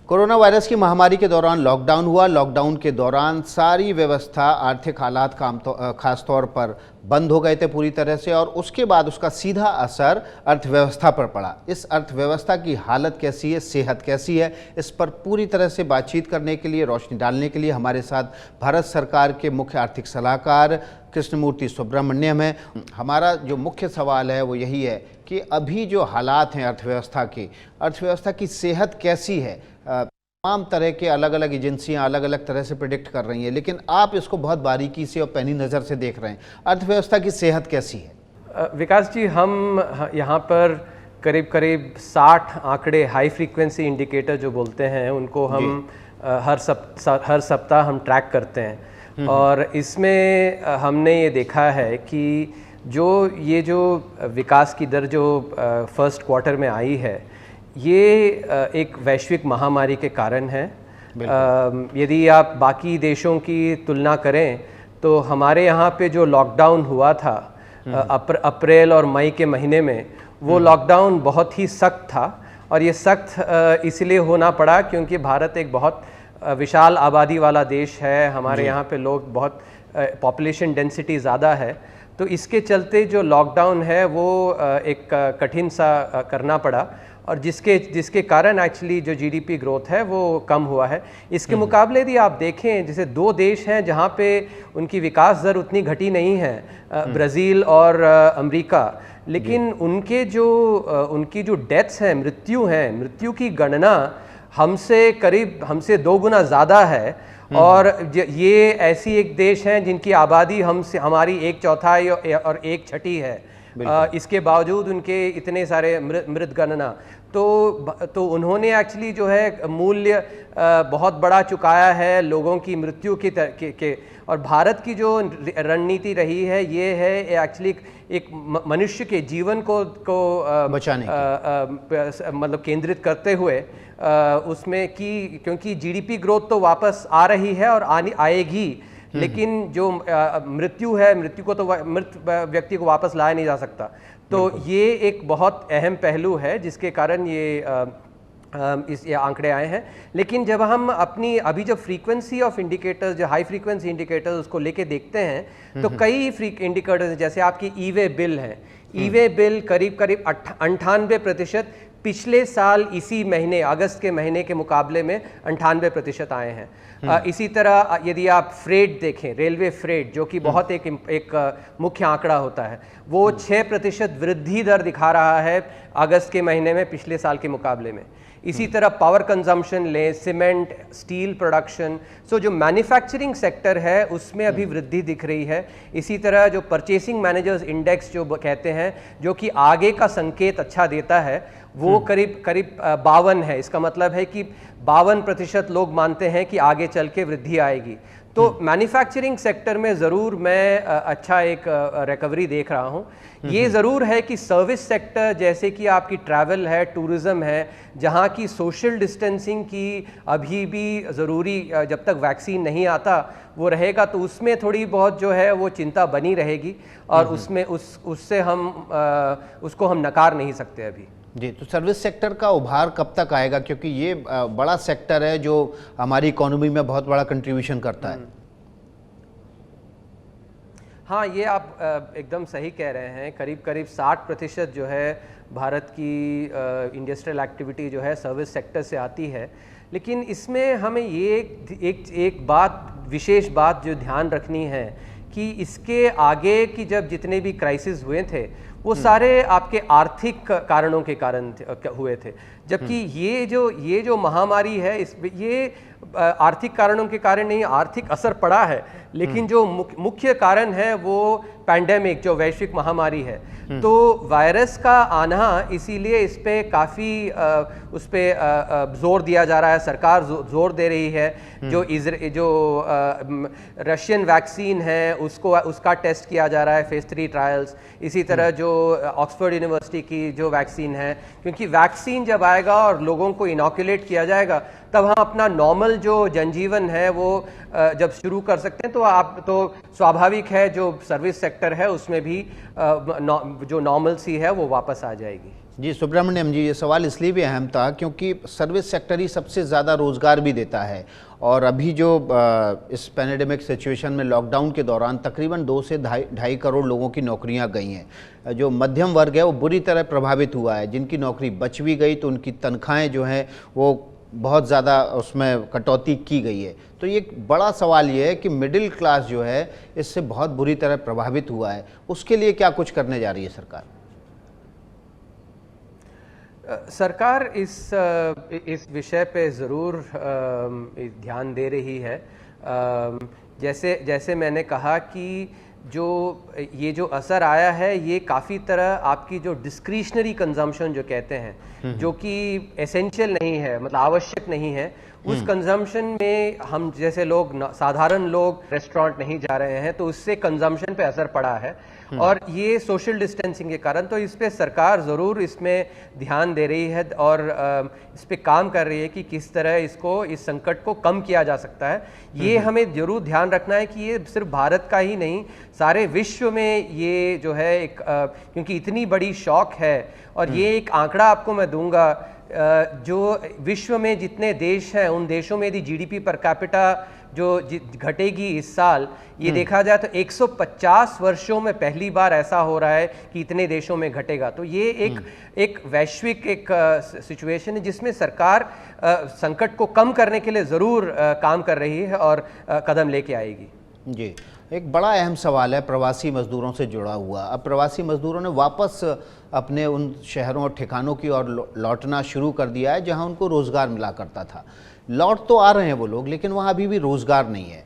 Corona virus की महामारी के दौरान लॉकडाउन हुआ। लॉकडाउन के दौरान सारी व्यवस्था, आर्थिक हालात खास तौर पर बंद हो गए थे पूरी तरह से, और उसके बाद उसका सीधा असर अर्थव्यवस्था पर पड़ा। इस अर्थव्यवस्था की हालत कैसी है, सेहत कैसी है, इस पर पूरी तरह से बातचीत करने के लिए, रोशनी डालने के लिए हमारे साथ भारत सरकार के मुख्य आर्थिक सलाहकार कृष्णमूर्ति सुब्रमण्यम है। हमारा जो मुख्य सवाल है वो यही है कि अभी जो हालात हैं अर्थव्यवस्था की सेहत कैसी है। तमाम तरह के अलग अलग एजेंसियां अलग अलग तरह से प्रेडिक्ट कर रही हैं, लेकिन आप इसको बहुत बारीकी से और पैनी नज़र से देख रहे हैं। अर्थव्यवस्था की सेहत कैसी है? विकास जी, हम यहाँ पर करीब करीब 60 आंकड़े, हाई फ्रीक्वेंसी इंडिकेटर जो बोलते हैं, उनको हम हर सप्ताह हम ट्रैक करते हैं। और इसमें हमने ये देखा है कि ये जो विकास की दर जो फर्स्ट क्वार्टर में आई है, ये एक वैश्विक महामारी के कारण है। यदि आप बाकी देशों की तुलना करें तो हमारे यहाँ पे जो लॉकडाउन हुआ था अप्रैल और मई के महीने में, वो लॉकडाउन बहुत ही सख्त था। और ये सख्त इसलिए होना पड़ा क्योंकि भारत एक बहुत विशाल आबादी वाला देश है। हमारे यहाँ पे लोग बहुत पॉपुलेशन डेंसिटी ज़्यादा है, तो इसके चलते जो लॉकडाउन है वो एक कठिन सा करना पड़ा, और जिसके कारण एक्चुअली जो जीडीपी ग्रोथ है वो कम हुआ है। इसके मुकाबले यदि आप देखें, जैसे दो देश हैं जहाँ पे उनकी विकास दर उतनी घटी नहीं है, ब्राज़ील और अमेरिका, लेकिन उनकी जो डेथ्स हैं, मृत्यु की गणना हमसे 2 गुना ज़्यादा है। और ये ऐसी एक देश है जिनकी आबादी हमारी 1/4 और 1/6 है। इसके बावजूद उनके इतने सारे मृत गणना, तो उन्होंने एक्चुअली जो है मूल्य बहुत बड़ा चुकाया है लोगों की मृत्यु के। और भारत की जो रणनीति रही है, ये है एक्चुअली एक मनुष्य के जीवन को बचाने की, मतलब केंद्रित करते हुए उसमें कि क्योंकि जीडीपी ग्रोथ तो वापस आ रही है और आएगी, लेकिन जो मृत्यु है, मृत्यु को तो मृत व्यक्ति को वापस लाया नहीं जा सकता। तो ये एक बहुत अहम पहलू है जिसके कारण ये आंकड़े आए हैं। लेकिन जब हम अभी जब फ्रीक्वेंसी ऑफ इंडिकेटर्स, जो हाई फ्रीक्वेंसी इंडिकेटर्स, उसको लेके देखते हैं, तो कई इंडिकेटर्स, जैसे आपकी ई वे बिल है, ई वे बिल करीब 98% पिछले साल इसी महीने, अगस्त के महीने के मुकाबले में 98% आए हैं। इसी तरह यदि आप फ्रेट देखें, रेलवे फ्रेट, जो कि बहुत एक मुख्य आंकड़ा होता है, वो 6% वृद्धि दर दिखा रहा है अगस्त के महीने में पिछले साल के मुकाबले में। इसी तरह पावर कंजम्पशन लें, सीमेंट, स्टील प्रोडक्शन, जो मैन्युफैक्चरिंग सेक्टर है उसमें अभी वृद्धि दिख रही है। इसी तरह जो परचेसिंग मैनेजर्स इंडेक्स जो कहते हैं, जो कि आगे का संकेत अच्छा देता है, वो करीब 52 है। इसका मतलब है कि 52% लोग मानते हैं कि आगे चल के वृद्धि आएगी। तो मैन्युफैक्चरिंग सेक्टर में ज़रूर मैं अच्छा एक रिकवरी देख रहा हूँ। ये ज़रूर है कि सर्विस सेक्टर, जैसे कि आपकी ट्रैवल है, टूरिज़्म है, जहाँ की सोशल डिस्टेंसिंग की अभी भी ज़रूरी, जब तक वैक्सीन नहीं आता वो रहेगा, तो उसमें थोड़ी बहुत जो है वो चिंता बनी रहेगी, और उससे उसको हम नकार नहीं सकते अभी। जी, तो सर्विस सेक्टर का उभार कब तक आएगा, क्योंकि ये बड़ा सेक्टर है जो हमारी इकोनॉमी में बहुत बड़ा कंट्रीब्यूशन करता है। हाँ, ये आप एकदम सही कह रहे हैं। करीब 60% जो है भारत की इंडस्ट्रियल एक्टिविटी जो है सर्विस सेक्टर से आती है। लेकिन इसमें हमें ये एक विशेष बात जो ध्यान रखनी है कि इसके आगे की जब जितने भी क्राइसिस हुए थे, वो सारे आपके आर्थिक कारणों के कारण हुए थे, जबकि ये जो महामारी है, ये आर्थिक कारणों के कारण नहीं, आर्थिक असर पड़ा है, लेकिन जो मुख्य कारण है वो पैंडेमिक, जो वैश्विक महामारी है। तो वायरस का आना, इसीलिए इस पे काफ़ी उस पर जोर दिया जा रहा है, सरकार जोर दे रही है। जो रशियन वैक्सीन है उसका टेस्ट किया जा रहा है, फेज 3 ट्रायल्स। इसी तरह जो ऑक्सफोर्ड यूनिवर्सिटी की जो वैक्सीन है, क्योंकि वैक्सीन जब आएगा और लोगों को इनोकुलेट किया जाएगा, तब हम अपना नॉर्मल जो जनजीवन है वो जब शुरू कर सकते हैं। तो स्वाभाविक है जो सर्विस सेक्टर है उसमें भी जो नॉर्मल सी है वो वापस आ जाएगी। जी सुब्रमण्यम जी, ये सवाल इसलिए भी अहम था क्योंकि सर्विस सेक्टर ही सबसे ज़्यादा रोज़गार भी देता है और अभी जो इस पैंडेमिक सिचुएशन में लॉकडाउन के दौरान तकरीबन 2 से ढाई करोड़ लोगों की नौकरियां गई हैं। जो मध्यम वर्ग है वो बुरी तरह प्रभावित हुआ है। जिनकी नौकरी बच भी गई तो उनकी तनख्वाहें जो हैं वो बहुत ज़्यादा उसमें कटौती की गई है। तो ये एक बड़ा सवाल ये है कि मिडिल क्लास जो है इससे बहुत बुरी तरह प्रभावित हुआ है, उसके लिए क्या कुछ करने जा रही है सरकार? सरकार इस विषय पे ज़रूर ध्यान दे रही है। जैसे मैंने कहा कि ये जो असर आया है ये काफ़ी तरह आपकी जो डिस्क्रिशनरी कंजम्पशन जो कहते हैं, जो कि एसेंशियल नहीं है, मतलब आवश्यक नहीं है, उस कंजम्पशन में हम जैसे लोग साधारण लोग रेस्टोरेंट नहीं जा रहे हैं तो उससे कंजम्पशन पे असर पड़ा है। और ये सोशल डिस्टेंसिंग के कारण, तो इस पे सरकार ज़रूर इसमें ध्यान दे रही है और इस पे काम कर रही है कि किस तरह इस संकट को कम किया जा सकता है। ये हमें जरूर ध्यान रखना है कि ये सिर्फ भारत का ही नहीं, सारे विश्व में ये जो है एक क्योंकि इतनी बड़ी शॉक है। और ये एक आंकड़ा आपको मैं दूंगा, जो विश्व में जितने देश हैं उन देशों में यदि जीडीपी पर कैपिटा जो घटेगी इस साल, ये देखा जाए तो 150 वर्षों में पहली बार ऐसा हो रहा है कि इतने देशों में घटेगा। तो ये एक वैश्विक एक सिचुएशन है जिसमें सरकार संकट को कम करने के लिए ज़रूर काम कर रही है और कदम लेके आएगी। जी, एक बड़ा अहम सवाल है प्रवासी मज़दूरों से जुड़ा हुआ। अब प्रवासी मज़दूरों ने वापस अपने उन शहरों और ठिकानों की ओर लौटना शुरू कर दिया है जहां उनको रोज़गार मिला करता था। लौट तो आ रहे हैं वो लोग, लेकिन वहां अभी भी रोज़गार नहीं है।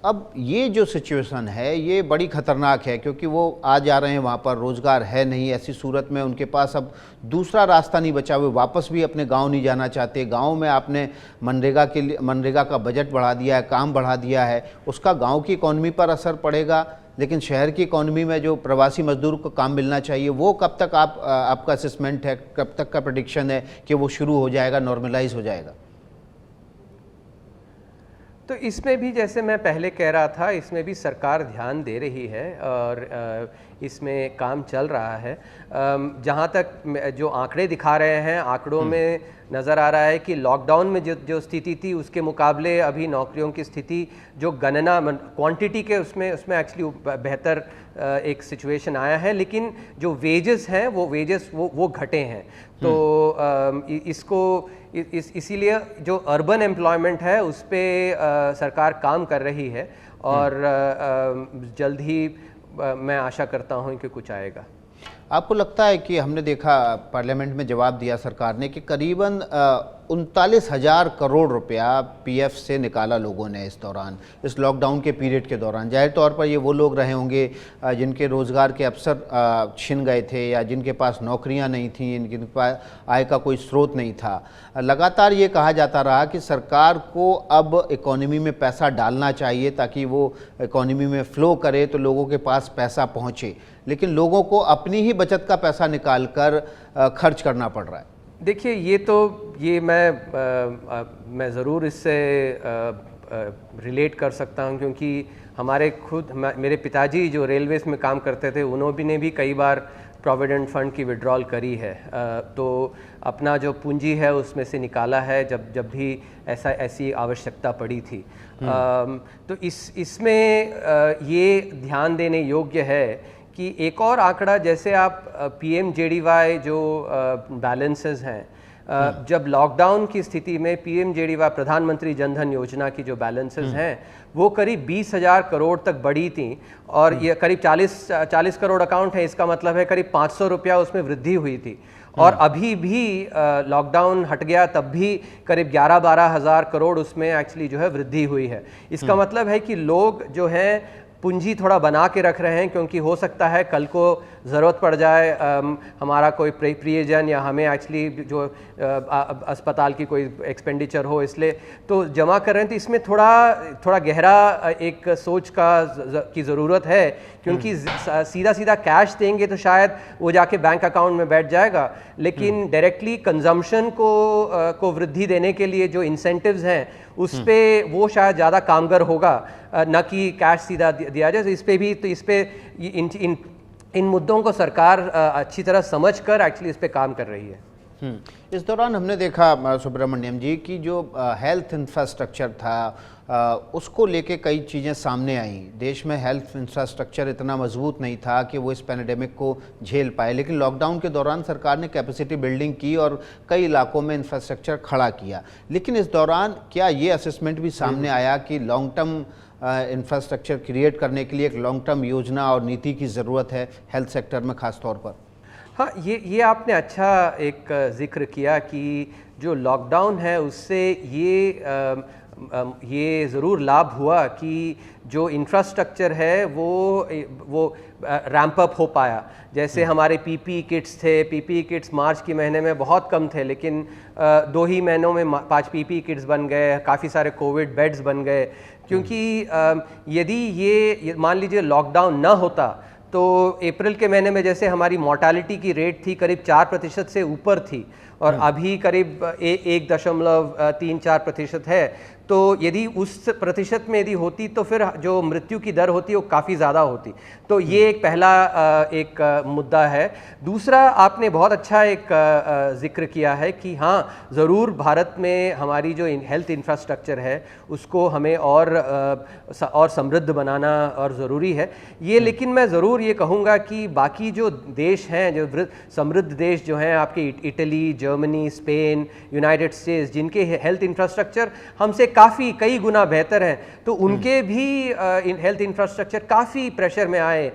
अब ये जो सिचुएशन है ये बड़ी ख़तरनाक है क्योंकि वो आ जा रहे हैं, वहाँ पर रोज़गार है नहीं। ऐसी सूरत में उनके पास अब दूसरा रास्ता नहीं बचा, वो वापस भी अपने गांव नहीं जाना चाहते। गांव में आपने मनरेगा का बजट बढ़ा दिया है, काम बढ़ा दिया है, उसका गांव की इकॉनमी पर असर पड़ेगा, लेकिन शहर की इकॉनमी में जो प्रवासी मजदूर को काम मिलना चाहिए वो कब तक आपका असेसमेंट है, कब तक का प्रेडिक्शन है कि वो शुरू हो जाएगा, नॉर्मलाइज हो जाएगा? तो इसमें भी जैसे मैं पहले कह रहा था, इसमें भी सरकार ध्यान दे रही है और इसमें काम चल रहा है। जहाँ तक जो आंकड़े दिखा रहे हैं, आंकड़ों में नज़र आ रहा है कि लॉकडाउन में जो स्थिति थी उसके मुकाबले अभी नौकरियों की स्थिति जो गणना क्वांटिटी के उसमें एक्चुअली बेहतर एक सिचुएशन आया है, लेकिन जो वेजेस हैं वो घटे हैं। तो इसीलिए जो अर्बन एम्प्लॉयमेंट है उस पर सरकार काम कर रही है और जल्द ही मैं आशा करता हूं कि कुछ आएगा। आपको लगता है कि हमने देखा पार्लियामेंट में जवाब दिया सरकार ने कि करीबन 39,000 करोड़ रुपया पीएफ से निकाला लोगों ने इस दौरान, इस लॉकडाउन के पीरियड के दौरान। जाहिर तौर पर ये वो लोग रहे होंगे जिनके रोज़गार के अवसर छिन गए थे या जिनके पास नौकरियां नहीं थीं, जिनके पास आय का कोई स्रोत नहीं था। लगातार ये कहा जाता रहा कि सरकार को अब इकोनॉमी में पैसा डालना चाहिए ताकि वो इकोनॉमी में फ़्लो करे तो लोगों के पास पैसा पहुँचे, लेकिन लोगों को अपनी ही बचत का पैसा निकाल कर खर्च करना पड़ रहा है। देखिए, ये मैं ज़रूर इससे रिलेट कर सकता हूं क्योंकि मेरे पिताजी जो रेलवेज़ में काम करते थे उन्होंने भी कई बार प्रोविडेंट फंड की विड्रॉल करी है। तो अपना जो पूंजी है उसमें से निकाला है जब भी ऐसी आवश्यकता पड़ी थी। तो इसमें ये ध्यान देने योग्य है कि एक और आंकड़ा, जैसे आप PMJDY जो बैलेंसेस हैं, जब लॉकडाउन की स्थिति में PMJDY प्रधानमंत्री जनधन योजना की जो बैलेंसेस हैं वो करीब 20,000 करोड़ तक बढ़ी थी और ये करीब 40 करोड़ अकाउंट है। इसका मतलब है करीब 500 रुपया उसमें वृद्धि हुई थी। और अभी भी लॉकडाउन हट गया तब भी करीब 11-12 हज़ार करोड़ उसमें एक्चुअली जो है वृद्धि हुई है। इसका मतलब है कि लोग जो हैं पूंजी थोड़ा बना के रख रहे हैं क्योंकि हो सकता है कल को ज़रूरत पड़ जाए, हमारा कोई प्रियजन या हमें एक्चुअली जो अस्पताल की कोई एक्सपेंडिचर हो, इसलिए तो जमा कर रहे हैं। तो इसमें थोड़ा गहरा एक सोच की ज़रूरत है क्योंकि सीधा कैश देंगे तो शायद वो जाके बैंक अकाउंट में बैठ जाएगा, लेकिन डायरेक्टली कंजम्पशन को वृद्धि देने के लिए जो इंसेंटिव्स हैं उस पे वो शायद ज़्यादा कामगर होगा, न कि कैश सीधा दिया जाए। तो इस पे इन मुद्दों को सरकार अच्छी तरह समझकर एक्चुअली इस पे काम कर रही है। इस दौरान हमने देखा सुब्रमण्यम जी कि जो हेल्थ इंफ्रास्ट्रक्चर था उसको लेके कई चीज़ें सामने आई। देश में हेल्थ इंफ्रास्ट्रक्चर इतना मजबूत नहीं था कि वो इस पैंडेमिक को झेल पाए, लेकिन लॉकडाउन के दौरान सरकार ने कैपेसिटी बिल्डिंग की और कई इलाकों में इंफ्रास्ट्रक्चर खड़ा किया। लेकिन इस दौरान क्या ये असेसमेंट भी सामने आया कि लॉन्ग टर्म इंफ्रास्ट्रक्चर क्रिएट करने के लिए एक लॉन्ग टर्म योजना और नीति की ज़रूरत है हेल्थ सेक्टर में ख़ास तौर पर? हाँ, ये आपने अच्छा एक जिक्र किया कि जो लॉकडाउन है उससे ये ज़रूर लाभ हुआ कि जो इंफ्रास्ट्रक्चर है वो रैंप अप हो पाया। जैसे हमारे पीपीई किट्स थे, पीपीई किट्स मार्च के महीने में बहुत कम थे, लेकिन 2 ही महीनों में 5 पीपीई किट्स बन गए, काफ़ी सारे कोविड बेड्स बन गए। क्योंकि यदि ये मान लीजिए लॉकडाउन ना होता तो अप्रैल के महीने में जैसे हमारी मोर्टालिटी की रेट थी करीब 4% से ऊपर थी और अभी करीब 1.34% है। तो यदि उस प्रतिशत में यदि होती तो फिर जो मृत्यु की दर होती वो काफ़ी ज़्यादा होती। तो ये एक पहला एक मुद्दा है। दूसरा, आपने बहुत अच्छा एक जिक्र किया है कि हाँ, ज़रूर भारत में हमारी जो हेल्थ इंफ्रास्ट्रक्चर है उसको हमें और समृद्ध बनाना और ज़रूरी है ये। लेकिन मैं ज़रूर ये कहूँगा कि बाकी जो देश हैं, जो समृद्ध देश जो हैं आपके Italy, Germany, Spain, United states, जिनके हेल्थ इंफ्रास्ट्रक्चर हमसे काफ़ी कई गुना बेहतर हैं, तो उनके भी हेल्थ इंफ्रास्ट्रक्चर काफ़ी प्रेशर में आए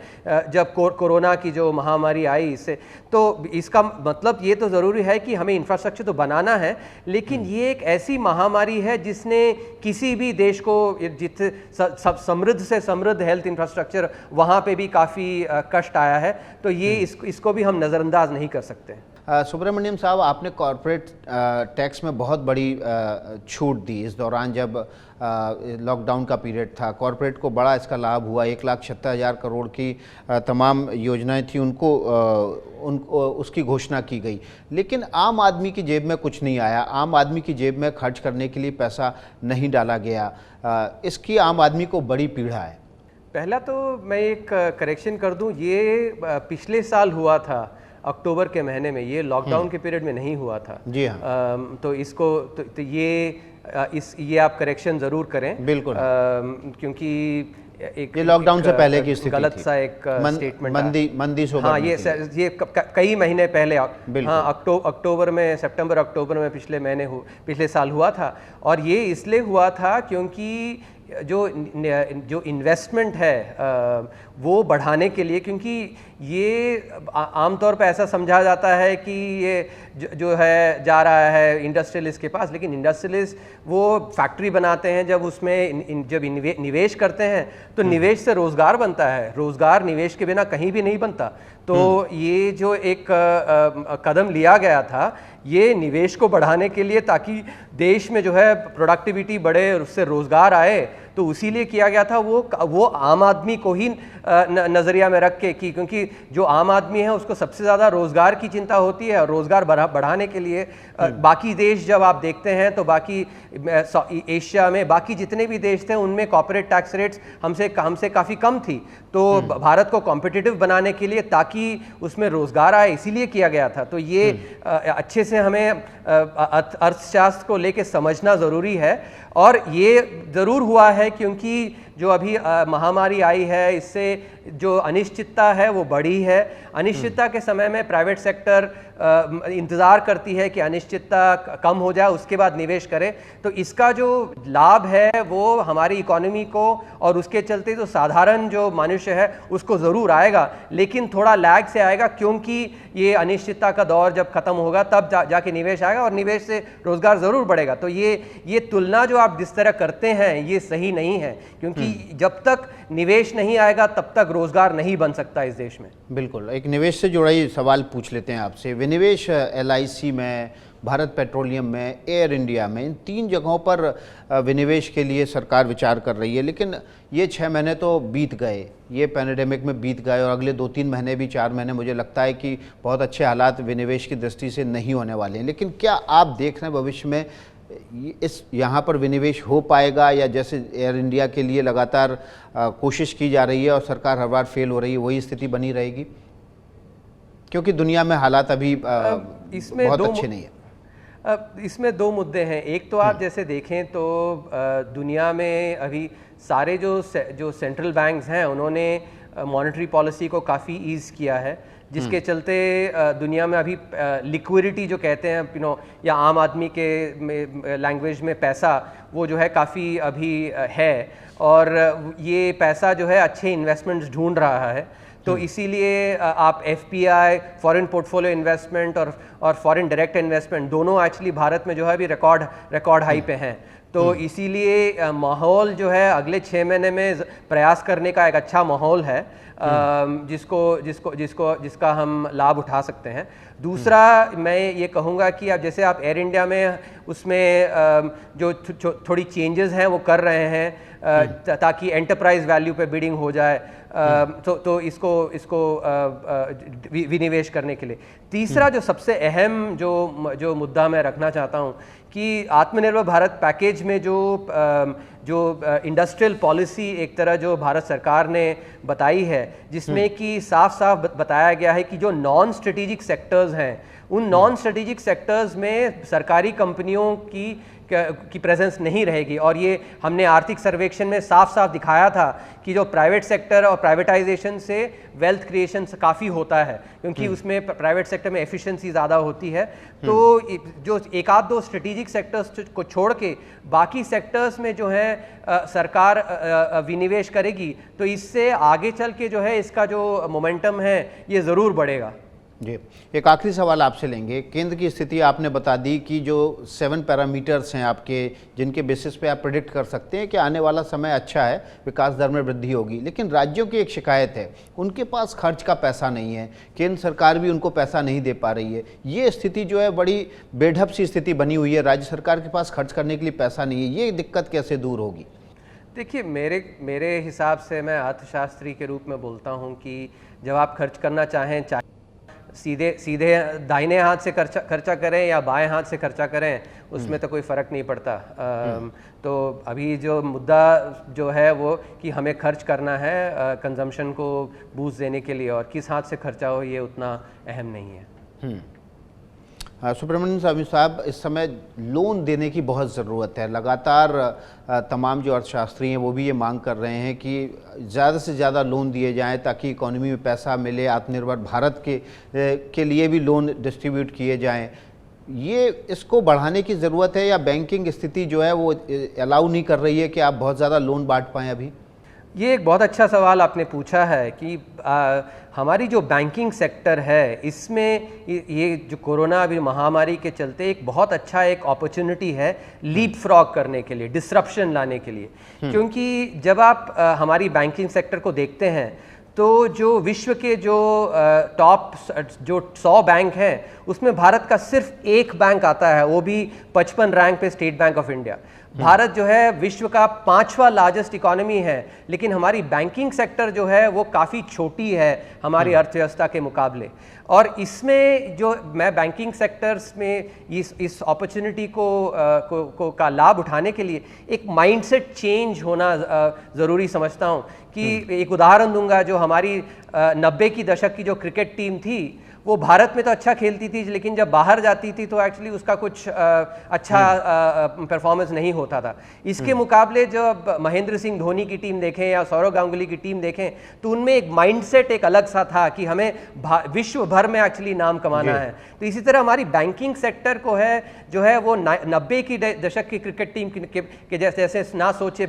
जब कोरोना की जो महामारी आई इससे। तो इसका मतलब ये तो ज़रूरी है कि हमें इंफ्रास्ट्रक्चर तो बनाना है, लेकिन ये एक ऐसी महामारी है जिसने किसी भी देश को समृद्ध से समृद्ध हेल्थ इंफ्रास्ट्रक्चर वहाँ पे भी काफ़ी कष्ट आया है। तो ये इसको भी हम नज़रअंदाज नहीं कर सकते। सुब्रमण्यम साहब, आपने कॉरपोरेट टैक्स में बहुत बड़ी छूट दी इस दौरान जब लॉकडाउन का पीरियड था। कॉरपोरेट को बड़ा इसका लाभ हुआ। 1,76,000 करोड़ की तमाम योजनाएं थी उनको उसकी घोषणा की गई, लेकिन आम आदमी की जेब में कुछ नहीं आया। आम आदमी की जेब में खर्च करने के लिए पैसा नहीं डाला गया। इसकी आम आदमी को बड़ी पीड़ा है। पहला तो मैं एक करेक्शन कर दूं, ये पिछले साल हुआ था अक्टूबर के महीने में, ये लॉकडाउन के पीरियड में नहीं हुआ था। जी हाँ। तो इसको तो ये आप करेक्शन ज़रूर करें। बिल्कुल। क्योंकि ये लॉकडाउन से पहले की स्थिति गलत थी। सा एक स्टेटमेंट मंदी हाँ, ये कई महीने पहले, हाँ, अक्टूबर में, सितंबर अक्टूबर में पिछले साल हुआ था। और ये इसलिए हुआ था क्योंकि जो इन्वेस्टमेंट है वो बढ़ाने के लिए, क्योंकि ये आमतौर पर ऐसा समझा जाता है कि ये जो है जा रहा है इंडस्ट्रियलिस्ट के पास, लेकिन इंडस्ट्रियलिस्ट वो फैक्ट्री बनाते हैं, जब उसमें जब निवेश करते हैं तो निवेश से रोज़गार बनता है। रोज़गार निवेश के बिना कहीं भी नहीं बनता। तो ये जो एक कदम लिया गया था ये निवेश को बढ़ाने के लिए, ताकि देश में जो है प्रोडक्टिविटी बढ़े और उससे रोज़गार आए, तो उसी लिए किया गया था। वो आम आदमी को ही नज़रिया में रख के कि क्योंकि जो आम आदमी है उसको सबसे ज़्यादा रोज़गार की चिंता होती है, और रोज़गार बढ़ाने के लिए बाकी देश जब आप देखते हैं तो बाकी एशिया में बाकी जितने भी देश थे उनमें कॉर्पोरेट टैक्स रेट्स हमसे काफ़ी कम थी। तो भारत को कॉम्पिटिटिव बनाने के लिए, ताकि उसमें रोज़गार आए, इसीलिए किया गया था। तो ये अच्छे से हमें अर्थशास्त्र को लेके समझना ज़रूरी है। और ये ज़रूर हुआ है क्योंकि जो अभी महामारी आई है इससे जो अनिश्चितता है वो बढ़ी है। अनिश्चितता के समय में प्राइवेट सेक्टर इंतज़ार करती है कि अनिश्चितता कम हो जाए, उसके बाद निवेश करे। तो इसका जो लाभ है वो हमारी इकोनॉमी को और उसके चलते जो साधारण जो मनुष्य है उसको ज़रूर आएगा, लेकिन थोड़ा लैग से आएगा, क्योंकि ये अनिश्चितता का दौर जब ख़त्म होगा तब जाके निवेश आएगा और निवेश से रोज़गार ज़रूर बढ़ेगा। तो ये तुलना जो आप जिस तरह करते हैं ये सही नहीं है, क्योंकि जब तक निवेश नहीं आएगा तब तक रोज़गार नहीं बन सकता इस देश में। बिल्कुल। एक निवेश से जुड़ा ही सवाल पूछ लेते हैं आपसे। विनिवेश LIC में, भारत पेट्रोलियम में, एयर इंडिया में, इन 3 जगहों पर विनिवेश के लिए सरकार विचार कर रही है, लेकिन ये 6 महीने तो बीत गए, ये पैंडेमिक में बीत गए, और अगले 2-3 महीने भी, 4 महीने मुझे लगता है कि बहुत अच्छे हालात विनिवेश की दृष्टि से नहीं होने वाले हैं। लेकिन क्या आप देख रहे हैं भविष्य में यहाँ पर विनिवेश हो पाएगा, या जैसे एयर इंडिया के लिए लगातार कोशिश की जा रही है और सरकार हर बार फेल हो रही है, वही स्थिति बनी रहेगी? क्योंकि दुनिया में हालात अभी इसमें बहुत अच्छे नहीं है। इसमें दो मुद्दे हैं। एक तो आप जैसे देखें तो दुनिया में अभी सारे जो सेंट्रल बैंक्स हैं उन्होंने मॉनेटरी पॉलिसी को काफ़ी ईज़ किया है, जिसके चलते दुनिया में अभी लिक्विडिटी जो कहते हैं या आम आदमी के लैंग्वेज में पैसा, वो जो है काफ़ी अभी है, और ये पैसा जो है अच्छे इन्वेस्टमेंट्स ढूंढ रहा है। तो इसीलिए आप एफपीआई, फॉरेन पोर्टफोलियो इन्वेस्टमेंट और फॉरेन डायरेक्ट इन्वेस्टमेंट दोनों एक्चुअली भारत में जो है अभी रिकॉर्ड हाई पे हैं। तो इसीलिए माहौल जो है अगले 6 महीने में प्रयास करने का एक अच्छा माहौल है, जिसका हम लाभ उठा सकते हैं। दूसरा मैं ये कहूँगा कि आप जैसे आप एयर इंडिया में उसमें जो थोड़ी चेंजेस हैं वो कर रहे हैं ताकि एंटरप्राइज वैल्यू पे बिडिंग हो जाए, तो इसको विनिवेश करने के लिए। तीसरा जो सबसे अहम जो मुद्दा मैं रखना चाहता हूँ कि आत्मनिर्भर भारत पैकेज में जो इंडस्ट्रियल पॉलिसी एक तरह जो भारत सरकार ने बताई है, जिसमें कि साफ साफ बताया गया है कि जो नॉन स्ट्रेटेजिक सेक्टर्स हैं, उन नॉन स्ट्रेटेजिक सेक्टर्स में सरकारी कंपनियों की प्रेजेंस नहीं रहेगी। और ये हमने आर्थिक सर्वेक्षण में साफ साफ दिखाया था कि जो प्राइवेट सेक्टर और प्राइवेटाइजेशन से वेल्थ क्रिएशन काफ़ी होता है, क्योंकि उसमें प्राइवेट सेक्टर में एफिशिएंसी ज़्यादा होती है। तो जो एक आध दो स्ट्रेटेजिक सेक्टर्स को छोड़ के बाकी सेक्टर्स में जो है सरकार विनिवेश करेगी, तो इससे आगे चल के जो है इसका जो मोमेंटम है ये ज़रूर बढ़ेगा। जी, एक आखिरी सवाल आपसे लेंगे। केंद्र की स्थिति आपने बता दी कि जो 7 पैरामीटर्स हैं आपके, जिनके बेसिस पे आप प्रेडिक्ट कर सकते हैं कि आने वाला समय अच्छा है, विकास दर में वृद्धि होगी। लेकिन राज्यों की एक शिकायत है, उनके पास खर्च का पैसा नहीं है, केंद्र सरकार भी उनको पैसा नहीं दे पा रही है। ये स्थिति जो है बड़ी बेढप सी स्थिति बनी हुई है, राज्य सरकार के पास खर्च करने के लिए पैसा नहीं है। ये दिक्कत कैसे दूर होगी? देखिए, मेरे हिसाब से, मैं अर्थशास्त्री के रूप में बोलता हूँ कि जब आप खर्च करना चाहें, सीधे दाहिने हाथ से खर्चा करें या बाएं हाथ से खर्चा करें, उसमें तो कोई फ़र्क नहीं पड़ता। तो अभी जो मुद्दा जो है वो कि हमें खर्च करना है कंजम्पशन को बूस्ट देने के लिए, और किस हाथ से खर्चा हो ये उतना अहम नहीं है। सुब्रमण्यम स्वामी साहब, इस समय लोन देने की बहुत ज़रूरत है। लगातार तमाम जो अर्थशास्त्री हैं वो भी ये मांग कर रहे हैं कि ज़्यादा से ज़्यादा लोन दिए जाएं ताकि इकोनॉमी में पैसा मिले, आत्मनिर्भर भारत के लिए भी लोन डिस्ट्रीब्यूट किए जाएं। ये इसको बढ़ाने की ज़रूरत है या बैंकिंग स्थिति जो है वो अलाउ नहीं कर रही है कि आप बहुत ज़्यादा लोन बांट पाएँ अभी? ये एक बहुत अच्छा सवाल आपने पूछा है कि हमारी जो बैंकिंग सेक्टर है, इसमें ये जो कोरोना अभी महामारी के चलते एक बहुत अच्छा एक अपॉर्चुनिटी है लीप फ्रॉग करने के लिए, डिसरप्शन लाने के लिए। क्योंकि जब आप हमारी बैंकिंग सेक्टर को देखते हैं तो जो विश्व के जो टॉप जो 100 बैंक हैं उसमें भारत का सिर्फ एक बैंक आता है, वो भी 55 रैंक पे state bank of India. Bharat जो है विश्व का 5वां लार्जेस्ट इकोनॉमी है, लेकिन हमारी बैंकिंग सेक्टर जो है वो काफ़ी छोटी है हमारी अर्थव्यवस्था के मुकाबले। और इसमें जो मैं बैंकिंग सेक्टर्स में इस अपॉर्चुनिटी का लाभ उठाने के लिए एक माइंडसेट चेंज होना ज़रूरी समझता हूँ। कि एक उदाहरण दूंगा, जो हमारी 90 की दशक की जो क्रिकेट टीम थी वो भारत में तो अच्छा खेलती थी, लेकिन जब बाहर जाती थी तो एक्चुअली उसका कुछ अच्छा परफॉर्मेंस नहीं होता था। इसके मुकाबले जब महेंद्र सिंह धोनी की टीम देखें या सौरव गांगुली की टीम देखें तो उनमें एक माइंडसेट एक अलग सा था कि हमें विश्व भर में एक्चुअली नाम कमाना है। तो इसी तरह हमारी बैंकिंग सेक्टर को है जो है वो 90 की दशक की क्रिकेट टीम के जैसे ना सोचे,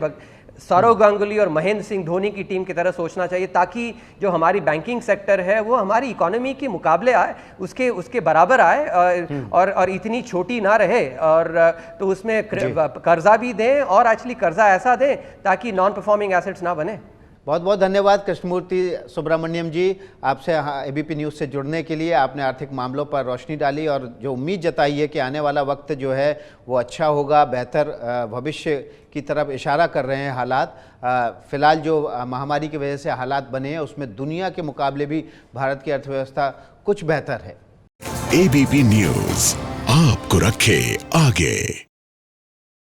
सौरव गांगुली और महेंद्र सिंह धोनी की टीम की तरह सोचना चाहिए, ताकि जो हमारी बैंकिंग सेक्टर है वो हमारी इकोनॉमी के मुकाबले आए, उसके बराबर आए और इतनी छोटी ना रहे। और तो उसमें कर्जा भी दें और एक्चुअली कर्जा ऐसा दें ताकि नॉन परफॉर्मिंग एसेट्स ना बने। बहुत बहुत धन्यवाद कृष्णमूर्ति सुब्रमण्यम जी, आपसे एबीपी न्यूज़ से जुड़ने के लिए। आपने आर्थिक मामलों पर रोशनी डाली और जो उम्मीद जताई है कि आने वाला वक्त जो है वो अच्छा होगा, बेहतर भविष्य की तरफ इशारा कर रहे हैं हालात। फ़िलहाल जो महामारी की वजह से हालात बने हैं उसमें दुनिया के मुकाबले भी भारत की अर्थव्यवस्था कुछ बेहतर है। एबीपी न्यूज़ आपको रखे आगे।